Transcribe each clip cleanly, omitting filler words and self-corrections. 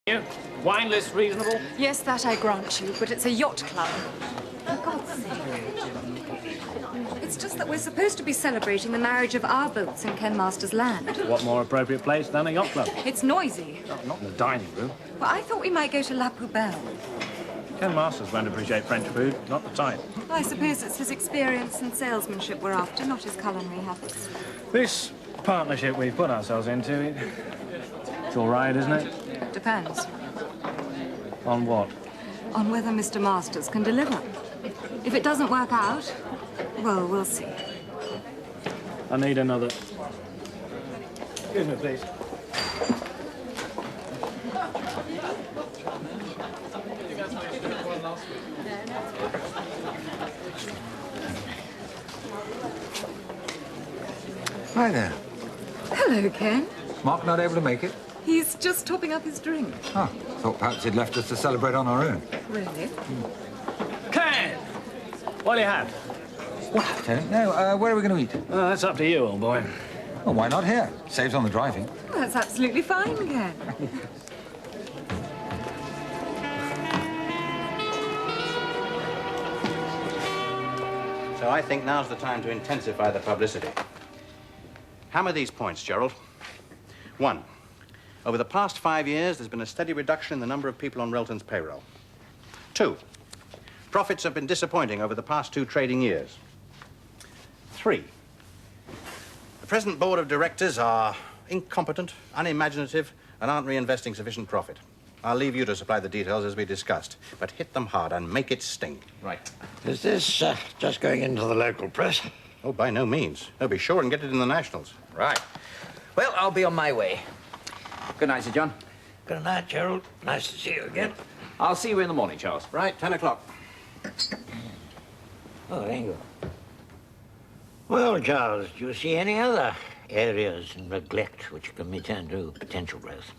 You? Wine list reasonable? Yes, that I grant you, but it's a yacht club. For God's sake. It's just that we're supposed to be celebrating the marriage of our boats in Ken Masters' land. What more appropriate place than a yacht club? It's noisy. Oh, not in the dining room. Well, I thought we might go to La Poubelle. Ken Masters won't appreciate French food, not the type. I suppose it's his experience and salesmanship we're after, not his culinary habits. This partnership we've put ourselves into, it's all right, isn't it? Depends. On what? On whether Mr. Masters can deliver. If it doesn't work out, well, we'll see. I need another. Excuse me, please. Hi there. Hello, Ken. Mark not able to make it? He's just topping up his drink. Oh, thought perhaps he'd left us to celebrate on our own. Really? Ken! What do you have? Well, I don't know. Where are we going to eat? Oh, that's up to you, old boy. Well, why not here? Saves on the driving. Well, that's absolutely fine, Ken. So I think now's the time to intensify the publicity. Hammer these points, Gerald. 1. Over the past 5 years, there's been a steady reduction in the number of people on Relton's payroll. 2. Profits have been disappointing over the past 2 trading years. 3. The present board of directors are incompetent, unimaginative, and aren't reinvesting sufficient profit. I'll leave you to supply the details as we discussed, but hit them hard and make it sting. Right. Is this just going into the local press? Oh, by no means. No, be sure and get it in the nationals. Right. Well, I'll be on my way. Good night, Sir John. Good night, Gerald. Nice to see you again. I'll see you in the morning, Charles. Right, 10 o'clock. Oh, thank you. Well, Charles, do you see any other areas in neglect which can be turned to potential growth?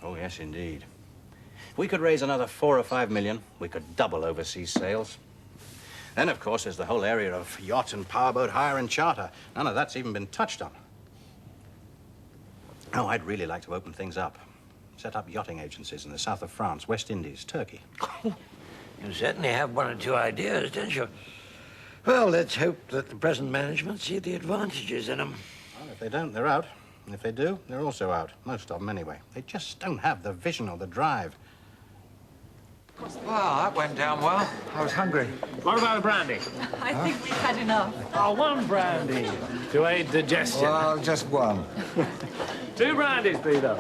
Oh, yes, indeed. If we could raise another 4 or 5 million, we could double overseas sales. Then, of course, there's the whole area of yacht and powerboat hire and charter. None of that's even been touched on. Oh, I'd really like to open things up. Set up yachting agencies in the south of France, West Indies, Turkey. You certainly have 1 or 2 ideas, don't you? Well, let's hope that the present management see the advantages in them. Well, if they don't, they're out. And if they do, they're also out. Most of them, anyway. They just don't have the vision or the drive. Well, that went down well. I was hungry. What about a brandy? I think we've had enough. Oh, 1 brandy. To aid digestion. Well, just 1. 2 brandies, Peter.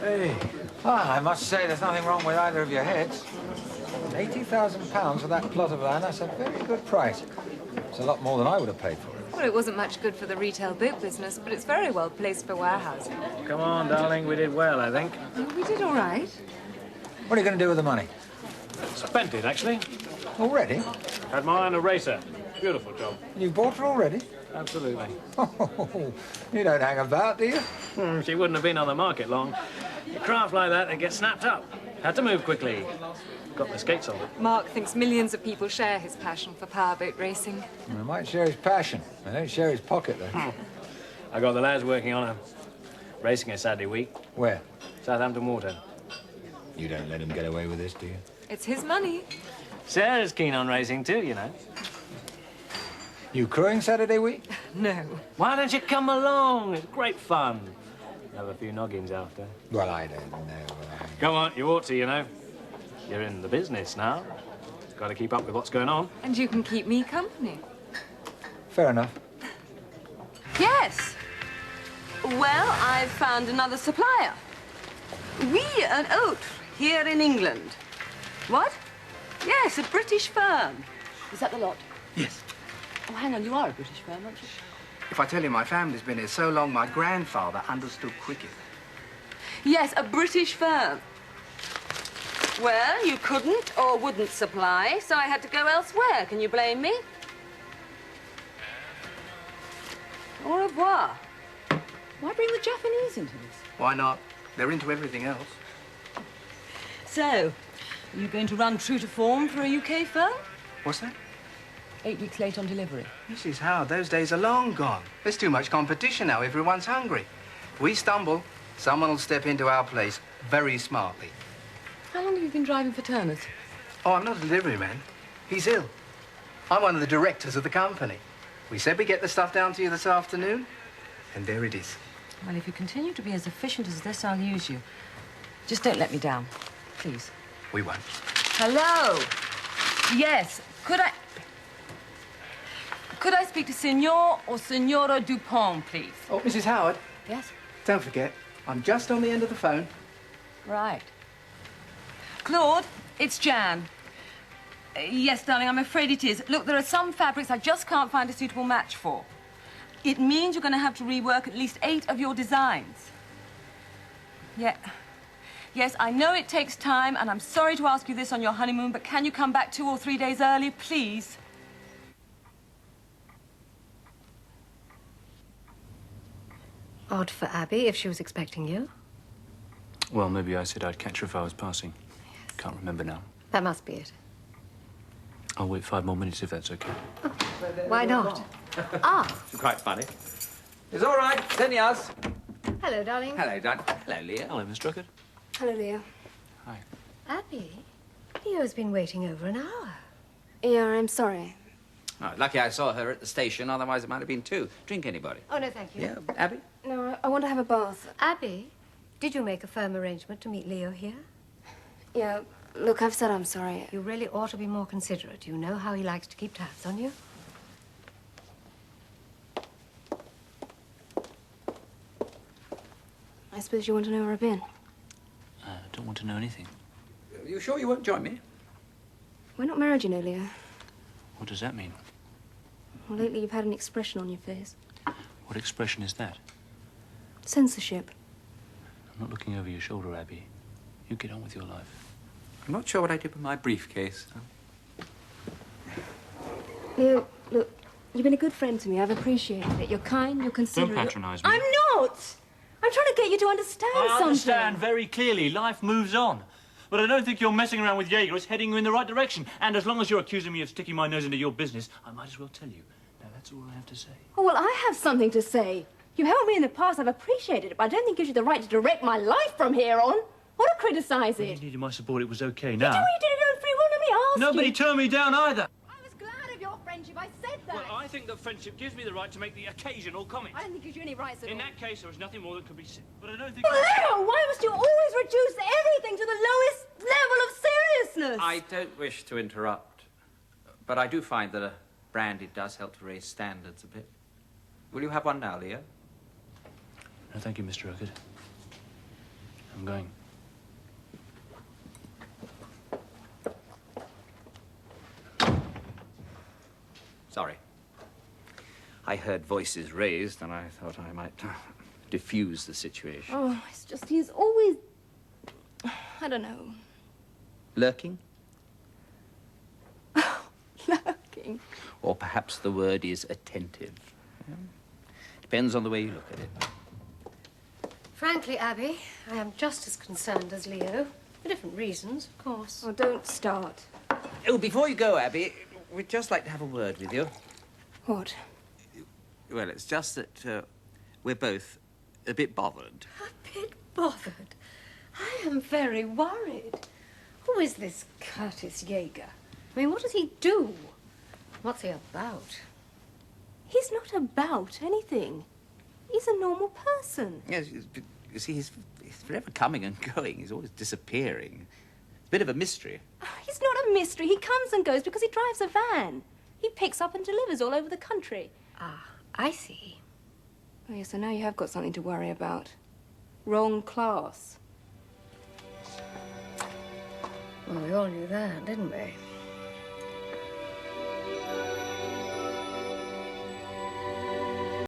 Hey. Well, I must say there's nothing wrong with either of your heads. £80,000 for that plot of land, that's a very good price. It's a lot more than I would have paid for it. Well, it wasn't much good for the retail boat business, but it's very well placed for warehousing. Come on, darling, we did well, I think. Oh, we did all right. What are you going to do with the money? Spent it, actually. Already? Had my eye on a racer. Beautiful job. You bought her already? Absolutely. Oh, you don't hang about, do you? She wouldn't have been on the market long. A craft like that, they get snapped up. Had to move quickly. Got the skates on. Mark thinks millions of people share his passion for powerboat racing. They might share his passion. They don't share his pocket, though. I got the lads working on her. Racing a Saturday week. Where? Southampton Water. You don't let him get away with this, do you? It's his money. Sarah's keen on racing too, you know. You crewing Saturday week? No. Why don't you come along? It's great fun. Have a few noggins after. Well, I don't know. Come on, you ought to, you know. You're in the business now. Got to keep up with what's going on. And you can keep me company. Fair enough. Yes. Well, I've found another supplier. We an oat here in England. What? Yes, a British firm. Is that the lot? Yes. Oh, hang on, you are a British firm, aren't you? If I tell you my family's been here so long, my grandfather understood cricket. Yes, a British firm. Well, you couldn't or wouldn't supply, so I had to go elsewhere. Can you blame me? Au revoir. Why bring the Japanese into this? Why not? They're into everything else. So, are you going to run true to form for a UK firm? What's that? 8 weeks late on delivery. Mrs. Howard, those days are long gone. There's too much competition now. Everyone's hungry. we stumble, someone will step into our place very smartly. How long have you been driving for Turner's? Oh, I'm not a delivery man. He's ill. I'm one of the directors of the company. We said we'd get the stuff down to you this afternoon, and there it is. Well, if you continue to be as efficient as this, I'll use you. Just don't let me down, please. We won't. Hello? Yes, could I speak to Signor or Signora Dupont, please? Oh, Mrs. Howard. Yes? Don't forget, I'm just on the end of the phone. Right. Claude, it's Jan. Yes, darling, I'm afraid it is. Look, there are some fabrics I just can't find a suitable match for. It means you're going to have to rework at least 8 of your designs. Yeah. Yes, I know it takes time, and I'm sorry to ask you this on your honeymoon, but can you come back 2 or 3 days early, please? Odd for Abby, if she was expecting you. Well, maybe I said I'd catch her if I was passing. Yes. Can't remember now. That must be it. I'll wait 5 more minutes if that's okay. Oh, why not? Ah. Quite funny. It's all right. Senyas. Hello, darling. Hello, Don. Hello, Leah. Hello, Miss Druckert. Hello, Leo. Hi. Abby, Leo's been waiting over an hour. Yeah, I'm sorry. Oh, lucky I saw her at the station, otherwise it might have been 2. Drink, anybody? Oh, no, thank you. Yeah, Abby? No, I want to have a bath. Abby, did you make a firm arrangement to meet Leo here? Yeah, look, I've said I'm sorry. You really ought to be more considerate. You know how he likes to keep tabs on you. I suppose you want to know where I've been. I don't want to know anything. Are you sure you won't join me? We're not married, you know, Leo. What does that mean? Well, lately you've had an expression on your face. What expression is that? Censorship. I'm not looking over your shoulder, Abby. You get on with your life. I'm not sure what I did with my briefcase. Leo, look, you've been a good friend to me. I've appreciated it. You're kind, you're considerate. Don't patronise me. I'm not! I'm trying to get you to understand something. I understand very clearly. Life moves on. But I don't think you're messing around with Jaeger. It's heading you in the right direction. And as long as you're accusing me of sticking my nose into your business, I might as well tell you. Now, that's all I have to say. Oh, well, I have something to say. You helped me in the past, I've appreciated it, but I don't think it gives you the right to direct my life from here on. Or to criticise it. When you needed my support, it was okay. Now... You did it on free will, let me ask Nobody you. turned me down either. I was glad of your friendship, I said that. Well, I think that friendship gives me the right to make the occasional comment. I don't think it gives you any rights at all. In that case, there is nothing more that could be said. But I don't think... Well, Leo, why must you always reduce everything to the lowest level of seriousness? I don't wish to interrupt, but I do find that a brandy does help to raise standards a bit. Will you have one now, Leo? No, thank you, Mr. Urquhart. I'm going. Sorry. I heard voices raised, and I thought I might diffuse the situation. Oh, it's just he's always... I don't know. Lurking? Lurking. Or perhaps the word is attentive. Yeah. Depends on the way you look at it. Frankly, Abby, I am just as concerned as Leo. For different reasons, of course. Oh, don't start. Oh, before you go, Abby, we'd just like to have a word with you. What? Well, it's just that we're both a bit bothered. A bit bothered? I am very worried. Who is this Curtis Jaeger? I mean, what does he do? What's he about? He's not about anything. He's a normal person. Yes, you see, he's forever coming and going. He's always disappearing. It's a bit of a mystery. Oh, he's not a mystery. He comes and goes because he drives a van. He picks up and delivers all over the country. Ah, I see. Oh, yes, so now you have got something to worry about. Wrong class. Well, we all knew that, didn't we?